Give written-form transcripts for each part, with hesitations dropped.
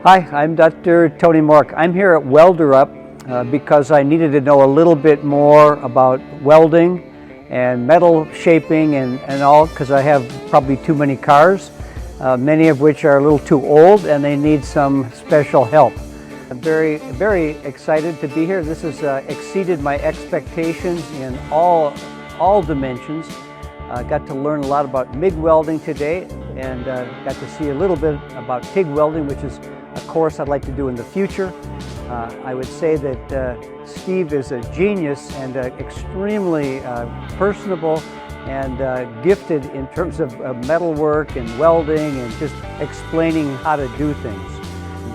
Hi, I'm Dr. Tony Mork. I'm here at WelderUp because I needed to know a little bit more about welding and metal shaping and all, because I have probably too many cars, many of which are a little too old and they need some special help. I'm very excited to be here. This has exceeded my expectations in all dimensions. Got to learn a lot about MIG welding today, and got to see a little bit about TIG welding, which is a course I'd like to do in the future. I would say that Steve is a genius and extremely personable and gifted in terms of metalwork and welding and just explaining how to do things.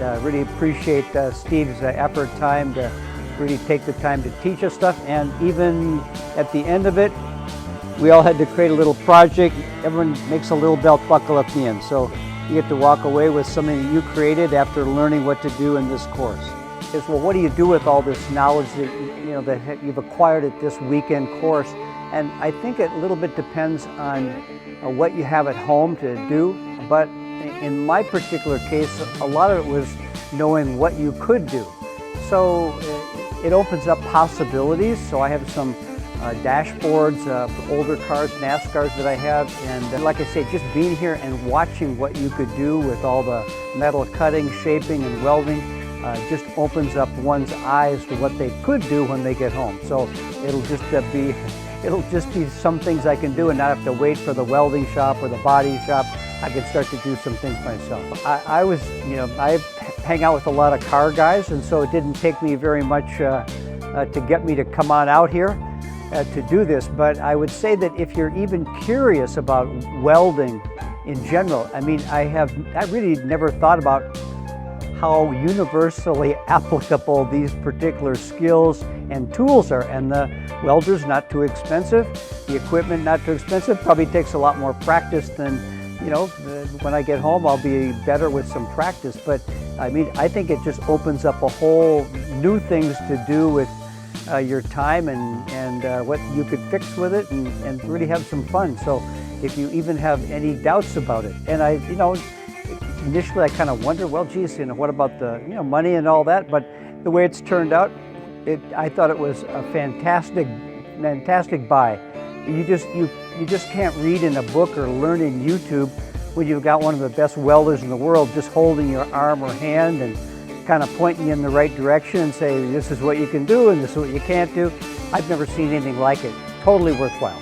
And really appreciate Steve's effort, time to really take the time to teach us stuff. And even at the end of it, we all had to create a little project. Everyone makes a little belt buckle at the end. So you get to walk away with something that you created after learning what to do in this course. Is, well, what do you do with all this knowledge that that you've acquired at this weekend course? And I think it a little bit depends on what you have at home to do. But in my particular case, a lot of it was knowing what you could do. So it opens up possibilities. So I have some dashboards for older cars, NASCARs that I have, and like I say, just being here and watching what you could do with all the metal cutting, shaping, and welding just opens up one's eyes to what they could do when they get home. So it'll just be some things I can do and not have to wait for the welding shop or the body shop. I can start to do some things myself. I hang out with a lot of car guys, and so it didn't take me very much to get me to come on out here to do this. But I would say that if you're even curious about welding in general, I mean, I really never thought about how universally applicable these particular skills and tools are. And the welder's not too expensive, the equipment not too expensive, probably takes a lot more practice than, when I get home I'll be better with some practice. But I mean, I think it just opens up a whole new things to do with your time and what you could fix with it and really have some fun. So if you even have any doubts about it, and initially I kind of wondered, well, geez, what about the money and all that? But the way it's turned out, I thought it was a fantastic buy. You just can't read in a book or learn in YouTube when you've got one of the best welders in the world just holding your arm or hand and kind of pointing you in the right direction and say, this is what you can do and this is what you can't do. I've never seen anything like it. Totally worthwhile.